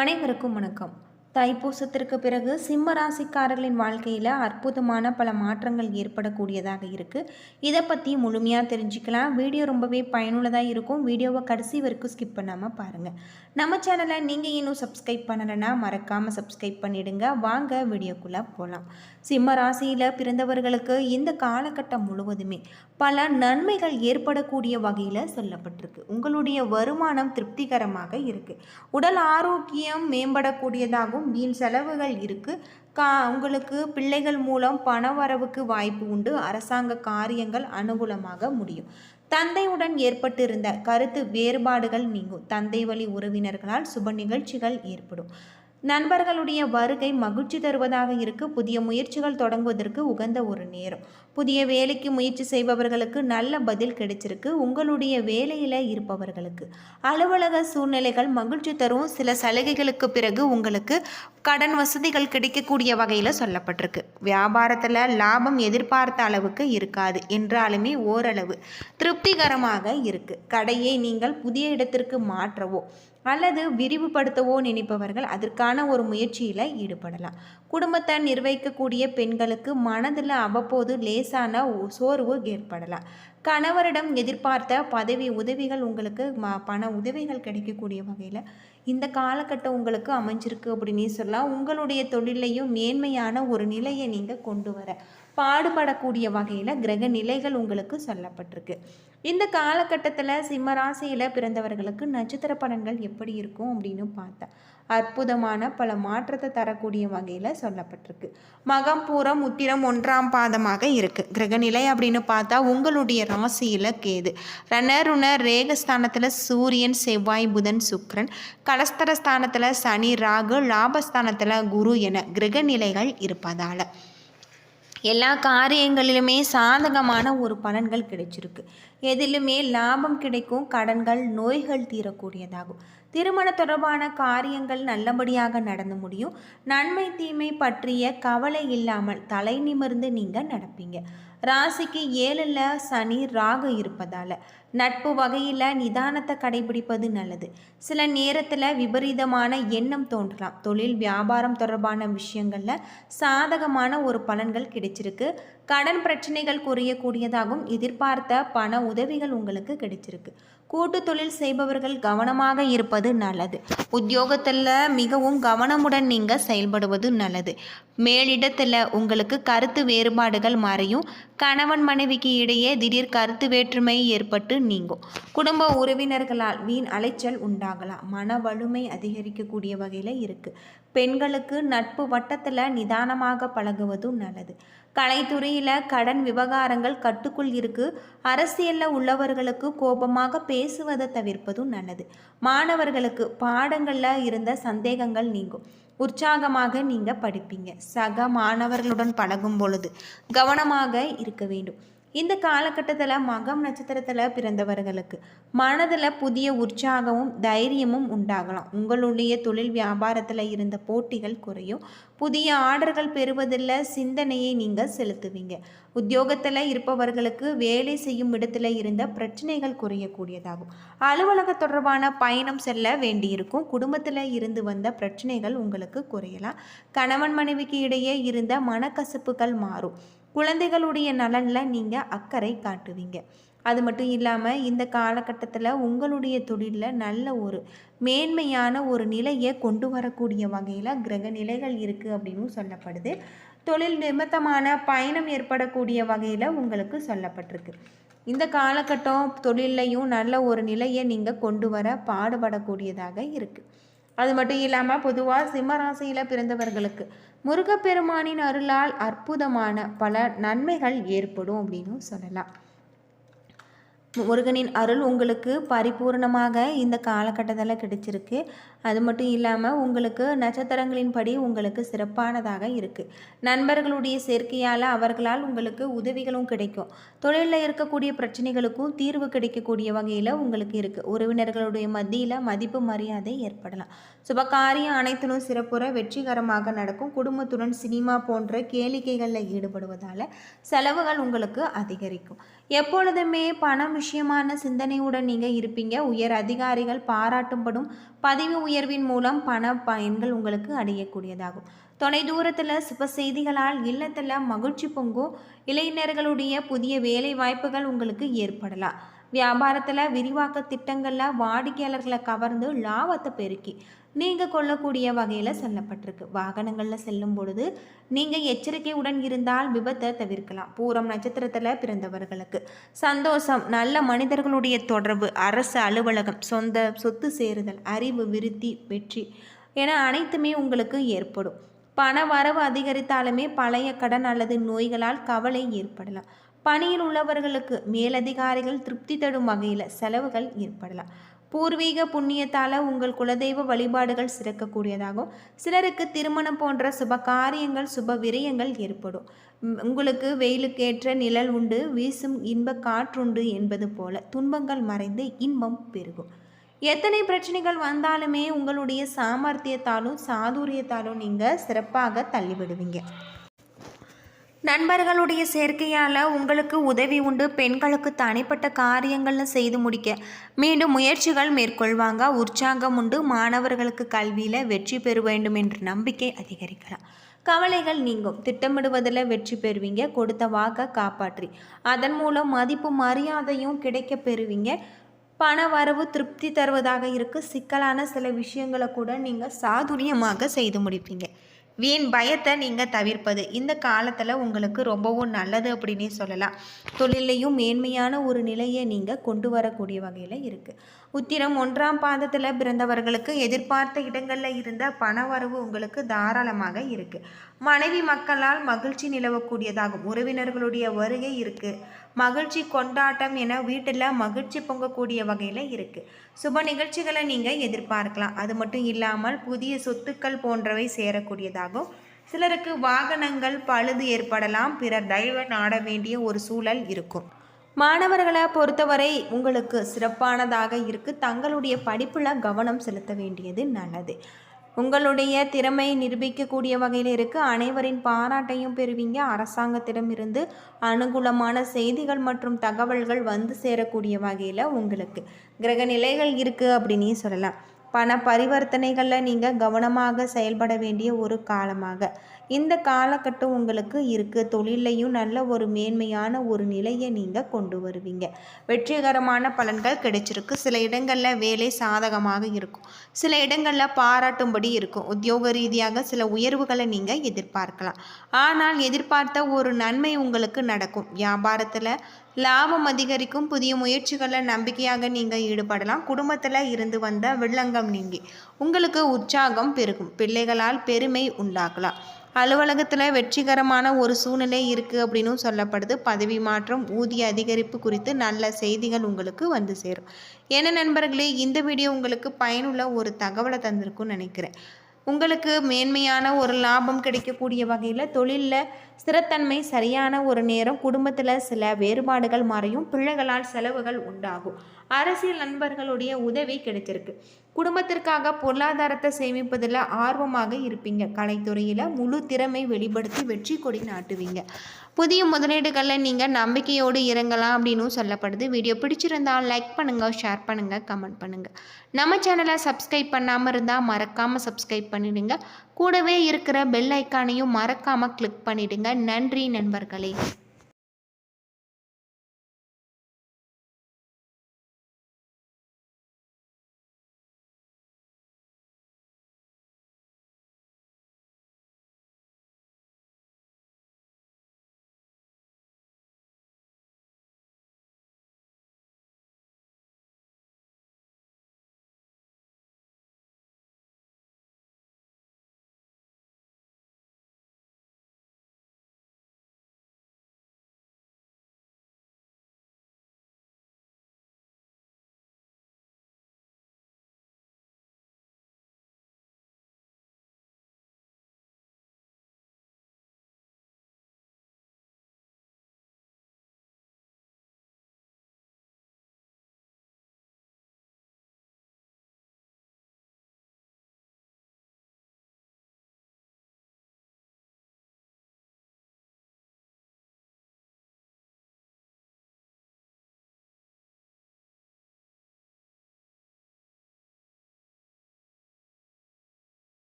அனைவருக்கும் வணக்கம். தைப்பூசத்திற்கு பிறகு சிம்ம ராசிக்காரர்களின் வாழ்க்கையில் அற்புதமான பல மாற்றங்கள் ஏற்படக்கூடியதாக இருக்குது. இதை பற்றி முழுமையாக தெரிஞ்சுக்கலாம். வீடியோ ரொம்பவே பயனுள்ளதாக இருக்கும். வீடியோவை கடைசி வரைக்கும் ஸ்கிப் பண்ணாமல் பாருங்கள். நம்ம சேனலை நீங்கள் இன்னும் சப்ஸ்கிரைப் பண்ணலைன்னா மறக்காமல் சப்ஸ்கிரைப் பண்ணிவிடுங்க. வாங்க வீடியோக்குள்ளே போகலாம். சிம்ம ராசியில் பிறந்தவர்களுக்கு இந்த காலகட்டம் முழுவதுமே பல நன்மைகள் ஏற்படக்கூடிய வகையில் சொல்லப்பட்டிருக்கு. உங்களுடைய வருமானம் திருப்திகரமாக இருக்குது. உடல் ஆரோக்கியம் மேம்படக்கூடியதாகவும் வீண் செலவுகள் இருக்குது. உங்களுக்கு பிள்ளைகள் மூலம் பண வரவுக்கு வாய்ப்பு உண்டு. அரசாங்க காரியங்கள் அனுகூலமாக முடியும். தந்தையுடன் ஏற்பட்டிருந்த கருத்து வேறுபாடுகள் நீங்கும். தந்தை வழி உறவினர்களால் சுப நிகழ்ச்சிகள் ஏற்படும். நண்பர்களுடைய வருகை மகிழ்ச்சி தருவதாக இருக்குது. புதிய முயற்சிகள் தொடங்குவதற்கு உகந்த ஒரு நேரம். புதிய வேலைக்கு முயற்சி செய்பவர்களுக்கு நல்ல பதில் கிடைச்சிருக்கு. உங்களுடைய வேலையில் இருப்பவர்களுக்கு அலுவலக சூழ்நிலைகள் மகிழ்ச்சி தரும். சில சலுகைகளுக்கு பிறகு உங்களுக்கு கடன் வசதிகள் கிடைக்கக்கூடிய வகையில் சொல்லப்பட்டிருக்கு. வியாபாரத்தில் லாபம் எதிர்பார்த்த அளவுக்கு இருக்காது என்றாலுமே ஓரளவு திருப்திகரமாக இருக்குது. கடையை நீங்கள் புதிய இடத்திற்கு மாற்றவோ அல்லது விரிவுபடுத்தவோ நினைப்பவர்கள் அதற்கான ஒரு முயற்சியில் ஈடுபடலாம். குடும்பத்தை நிர்வகிக்கக்கூடிய பெண்களுக்கு மனதில் அவ்வப்போது லேசான சோர்வு ஏற்படலாம். கணவரிடம் எதிர்பார்த்த பதவி உதவிகள் உங்களுக்கு பண உதவிகள் கிடைக்கக்கூடிய வகையில் இந்த காலகட்டம் உங்களுக்கு அமைஞ்சிருக்கு அப்படின்னு சொல்லலாம். உங்களுடைய தொழிலையும் மேன்மையான ஒரு நிலையை நீங்கள் கொண்டு வர பாடுபடக்கூடிய வகையில் கிரக நிலைகள் உங்களுக்கு சொல்லப்பட்டிருக்கு. இந்த காலகட்டத்தில் சிம்மராசியில் பிறந்தவர்களுக்கு நட்சத்திர பலன்கள் எப்படி இருக்கும் அப்படின்னு பார்த்தா அற்புதமான பல மாற்றத்தை தரக்கூடிய வகையில் சொல்லப்பட்டிருக்கு. மகம் பூரம் உத்திரம் 1ஆம் பாதமாக இருக்குது. கிரகநிலை அப்படின்னு பார்த்தா உங்களுடைய ராசியில் கேது, ரணருண ரேகஸ்தானத்தில் சூரியன், செவ்வாய், புதன், சுக்கிரன், கலஸ்தர ஸ்தானத்தில் சனி, ராகு, லாபஸ்தானத்தில் குரு என கிரகநிலைகள் இருப்பதால் எல்லா காரியங்களிலுமே சாதகமான ஒரு பலன்கள் கிடைச்சிருக்கு. எதிலுமே லாபம் கிடைக்கும். கடன்கள் நோய்கள் தீரக்கூடியதாகும். திருமண தொடர்பான காரியங்கள் நல்லபடியாக நடந்து முடியும். நன்மை தீமை பற்றிய கவலை இல்லாமல் தலை நிமிர்ந்து நீங்கள் நடப்பீங்க. ராசிக்கு 7ல் சனி ராகு இருப்பதால் நட்பு வகையில் நிதானத்தை கடைபிடிப்பது நல்லது. சில நேரத்தில் விபரீதமான எண்ணம் தோன்றலாம். தொழில் வியாபாரம் தொடர்பான விஷயங்களில் சாதகமான ஒரு பலன்கள் கிடைச்சிருக்கு. கடன் பிரச்சனைகள் குறையக்கூடியதாகவும் எதிர்பார்த்த பண உதவிகள் உங்களுக்கு கிடைச்சிருக்கு. கூட்டு தொழில் செய்பவர்கள் கவனமாக இருப்பது நல்லது. உத்தியோகத்தில் மிகவும் கவனமுடன் நீங்கள் செயல்படுவது நல்லது. மேலிடத்தில் உங்களுக்கு கருத்து வேறுபாடுகள் மறையும். கணவன் மனைவிக்கு இடையே திடீர் கருத்து வேற்றுமை ஏற்பட்டு நீங்கும். குடும்ப உறவினர்களால் வீண் அலைச்சல் உண்டாகலாம். மன வலிமை அதிகரிக்கக்கூடிய வகையில் இருக்குது. பெண்களுக்கு நட்பு வட்டத்தில் நிதானமாக பழகுவதும் நல்லது. கலைத்துறையில் கடன் விவகாரங்கள் கட்டுக்குள் இருக்குது. அரசியலில் உள்ளவர்களுக்கு கோபமாக பேசுவதை தவிர்ப்பதும் நல்லது. மாணவர்களுக்கு பாடங்களில் இருந்த சந்தேகங்கள் நீங்கும். உற்சாகமாக நீங்கள் படிப்பீங்க. சக மாணவர்களுடன் பழகும் பொழுது கவனமாக இருக்க வேண்டும். இந்த காலகட்டத்தில் மகம் நட்சத்திரத்தில் பிறந்தவர்களுக்கு மனதில் புதிய உற்சாகமும் தைரியமும் உண்டாகலாம். உங்களுடைய தொழில் வியாபாரத்தில் இருந்த போட்டிகள் குறையும். புதிய ஆர்டர்கள் பெறுவதில் சிந்தனையை நீங்கள் செலுத்துவீங்க. உத்தியோகத்தில் இருப்பவர்களுக்கு வேலை செய்யும் இடத்துல இருந்த பிரச்சனைகள் குறையக்கூடியதாகும். அலுவலக தொடர்பான பயணம் செல்ல வேண்டியிருக்கும். குடும்பத்தில் இருந்து வந்த பிரச்சனைகள் உங்களுக்கு குறையலாம். கணவன் மனைவிக்கு இடையே இருந்த மனக்கசப்புகள் மாறும். குழந்தைகளுடைய நலனில் நீங்கள் அக்கறை காட்டுவீங்க. அது மட்டும் இல்லாமல் இந்த காலகட்டத்தில் உங்களுடைய தொழிலில் நல்ல ஒரு மேன்மையான ஒரு நிலையை கொண்டு வரக்கூடிய வகையில் கிரக நிலைகள் இருக்குது அப்படின்னு சொல்லப்படுது. தொழில் நிமித்தமான பயணம் ஏற்படக்கூடிய வகையில் உங்களுக்கு சொல்லப்பட்டிருக்கு. இந்த காலகட்டம் தொழிலையும் நல்ல ஒரு நிலையை நீங்கள் கொண்டு வர பாடுபடக்கூடியதாக இருக்குது. அது மட்டும் இல்லாமல் பொதுவாக சிம்மராசியில் பிறந்தவர்களுக்கு முருகப்பெருமானின் அருளால் அற்புதமான பல நன்மைகள் ஏற்படும் அப்படின்னு சொல்லலாம். முருகனின் அருள் உங்களுக்கு பரிபூர்ணமாக இந்த காலகட்டத்தில் கிடைச்சிருக்கு. அது மட்டும் இல்லாமல் உங்களுக்கு நட்சத்திரங்களின் படி உங்களுக்கு சிறப்பானதாக இருக்குது. நண்பர்களுடைய சேர்க்கையால் அவர்களால் உங்களுக்கு உதவிகளும் கிடைக்கும். தொழிலில் இருக்கக்கூடிய பிரச்சனைகளுக்கும் தீர்வு கிடைக்கக்கூடிய வகையில் உங்களுக்கு இருக்குது. உறவினர்களுடைய மத்தியில் மதிப்பு மரியாதை ஏற்படலாம். சுபகாரியம் அனைத்திலும் சிறப்புற வெற்றிகரமாக நடக்கும். குடும்பத்துடன் சினிமா போன்ற கேளிக்கைகளில் ஈடுபடுவதால் செலவுகள் உங்களுக்கு அதிகரிக்கும். எப்பொழுதுமே பணம் விஷயமான சிந்தனையுடன் நீங்கள் இருப்பீங்க. உயர் அதிகாரிகள் பாராட்டும்படும் பதவி உயர்வின் மூலம் பண பயன்கள் உங்களுக்கு அடையக்கூடியதாகும். தொலை தூரத்தில் சுப செய்திகளால் இல்லத்தில் மகிழ்ச்சி பொங்கும். இளைஞர்களுடைய புதிய வேலை வாய்ப்புகள் உங்களுக்கு ஏற்படலாம். வியாபாரத்தில் விரிவாக்க திட்டங்களில் வாடிக்கையாளர்களை கவர்ந்து லாபத்தை பெருக்கி நீங்கள் கொள்ளக்கூடிய வகையில் சொல்லப்பட்டிருக்கு. வாகனங்களில் செல்லும் பொழுது நீங்கள் எச்சரிக்கையுடன் இருந்தால் விபத்தை தவிர்க்கலாம். பூரம் நட்சத்திரத்தில் பிறந்தவர்களுக்கு சந்தோஷம், நல்ல மனிதர்களுடைய தொடர்பு, அரசு அலுவலகம், சொத்து சேருதல், அறிவு விருத்தி, வெற்றி என அனைத்துமே உங்களுக்கு ஏற்படும். பண வரவு அதிகரித்தாலுமே பழைய கடன் அல்லது நோய்களால் கவலை ஏற்படலாம். பணியில் உள்ளவர்களுக்கு மேலதிகாரிகள் திருப்தி தரும் வகையில் செலவுகள் ஏற்படலாம். பூர்வீக புண்ணியத்தால் உங்கள் குலதெய்வ வழிபாடுகள் சிறக்கக்கூடியதாகும். சிலருக்கு திருமணம் போன்ற சுப காரியங்கள், சுப விரயங்கள் ஏற்படும். உங்களுக்கு வெயிலுக்கேற்ற நிழல் உண்டு, வீசும் இன்ப காற்றுண்டு என்பது போல துன்பங்கள் மறைந்து இன்பம் பெருகும். எத்தனை பிரச்சனைகள் வந்தாலுமே உங்களுடைய சாமர்த்தியத்தாலும் சாதுரியத்தாலும் நீங்கள் சிறப்பாக தள்ளிவிடுவீங்க. நண்பர்களுடைய சேர்க்கையால் உங்களுக்கு உதவி உண்டு. பெண்களுக்கு தனிப்பட்ட காரியங்களை செய்து முடிக்க மீண்டும் முயற்சிகள் மேற்கொள்வாங்க. உற்சாகம் உண்டு. மாணவர்களுக்கு கல்வியில் வெற்றி பெற வேண்டும் என்ற நம்பிக்கை அதிகரிக்கலாம். கவலைகள் நீங்கும். திட்டமிடுவதில் வெற்றி பெறுவீங்க. கொடுத்த வாக்கை காப்பாற்றி அதன் மூலம் மதிப்பு மரியாதையும் கிடைக்க பெறுவீங்க. பண வரவு திருப்தி தருவதாக இருக்குது. சிக்கலான சில விஷயங்களை கூட நீங்கள் சாதுரியமாக செய்து முடிப்பீங்க. வீண் பயத்தை நீங்கள் தவிர்ப்பது இந்த காலத்தில் உங்களுக்கு ரொம்பவும் நல்லது அப்படின்னே சொல்லலாம். தொழிலையும் மேன்மையான ஒரு நிலையை நீங்கள் கொண்டு வரக்கூடிய வகையில் இருக்குது. உத்திரம் 1ஆம் பாதத்தில் பிறந்தவர்களுக்கு எதிர்பார்த்த இடங்களில் இருந்த பண வரவு உங்களுக்கு தாராளமாக இருக்குது. மனைவி மக்களால் மகிழ்ச்சி நிலவக்கூடியதாகும். உறவினர்களுடைய வருகை இருக்குது. மகிழ்ச்சி கொண்டாட்டம் என வீட்டில் மகிழ்ச்சி பொங்கக்கூடிய வகையில் இருக்குது. சுப நிகழ்ச்சிகளை நீங்கள் எதிர்பார்க்கலாம். அது மட்டும் இல்லாமல் புதிய சொத்துக்கள் போன்றவை சேரக்கூடியதாகும். சிலருக்கு வாகனங்கள் பழுது ஏற்படலாம். பிறர் தயவு நாட வேண்டிய ஒரு சூழல் இருக்கும். மாணவர்களை பொறுத்தவரை உங்களுக்கு சிறப்பானதாக இருக்குது. தங்களுடைய படிப்பில் கவனம் செலுத்த வேண்டியது நல்லது. உங்களுடைய திறமை நிரூபிக்கக்கூடிய வகையில் இருக்குது. அனைவரின் பாராட்டையும் பெறுவீங்க. அரசாங்கத்திடம் இருந்து அனுகூலமான செய்திகள் மற்றும் தகவல்கள் வந்து சேரக்கூடிய வகையில் உங்களுக்கு கிரக நிலைகள் இருக்குது அப்படின்னே சொல்லலாம். பண பரிவர்த்தனைகளில் நீங்கள் கவனமாக செயல்பட வேண்டிய ஒரு காலமாக இந்த காலகட்டம் உங்களுக்கு இருக்குது. தொழிலையும் நல்ல ஒரு மேன்மையான ஒரு நிலையை நீங்கள் கொண்டு வருவீங்க. வெற்றிகரமான பலன்கள் கிடைச்சிருக்கு. சில இடங்களில் வேலை சாதகமாக இருக்கும். சில இடங்களில் பாராட்டும்படி இருக்கும். உத்தியோக ரீதியாக சில உயர்வுகளை நீங்கள் எதிர்பார்க்கலாம். ஆனால் எதிர்பார்த்த ஒரு நன்மை உங்களுக்கு நடக்கும். வியாபாரத்தில் லாபம் அதிகரிக்கும். புதிய முயற்சிகளில் நம்பிக்கையாக நீங்கள் ஈடுபடலாம். குடும்பத்தில் இருந்து வந்த வில்லங்கம் நீங்கி உங்களுக்கு உற்சாகம் பெருகும். பிள்ளைகளால் பெருமை உண்டாகலாம். அலுவலகத்தில் வெற்றிகரமான ஒரு சூழ்நிலை இருக்குது அப்படின்னு சொல்லப்படுது. பதவி மாற்றம், ஊதிய அதிகரிப்பு குறித்து நல்ல செய்திகள் உங்களுக்கு வந்து சேரும். என்ன நண்பர்களே, இந்த வீடியோ உங்களுக்கு பயனுள்ள ஒரு தகவலை தந்திருக்குன்னு நினைக்கிறேன். உங்களுக்கு மேன்மையான ஒரு லாபம் கிடைக்கக்கூடிய வகையில் தொழிலில் ஸ்திரத்தன்மை, சரியான ஒரு நேரம், குடும்பத்தில் சில வேறுபாடுகள் மாறியும் பிள்ளைகளால் செலவுகள் உண்டாகும். அரசியல் நண்பர்களுடைய உதவி கிடைச்சிருக்கு. குடும்பத்திற்காக பொருளாதாரத்தை சேமிப்பதில் ஆர்வமாக இருப்பீங்க. கலைத்துறையில் முழு திறமை வெளிப்படுத்தி வெற்றி கொடி நாட்டுவீங்க. புதிய முதலீடுகளில் நீங்கள் நம்பிக்கையோடு இறங்கலாம் அப்படின்னு சொல்லப்படுது. வீடியோ பிடிச்சிருந்தால் லைக் பண்ணுங்கள், ஷேர் பண்ணுங்கள், கமெண்ட் பண்ணுங்கள். நம்ம சேனலை சப்ஸ்கிரைப் பண்ணாமல் இருந்தால் மறக்காமல் சப்ஸ்கிரைப் பண்ணிடுங்க. கூடவே இருக்கிற பெல் ஐக்கானையும் மறக்காமல் கிளிக் பண்ணிடுங்க. நன்றி நண்பர்களே.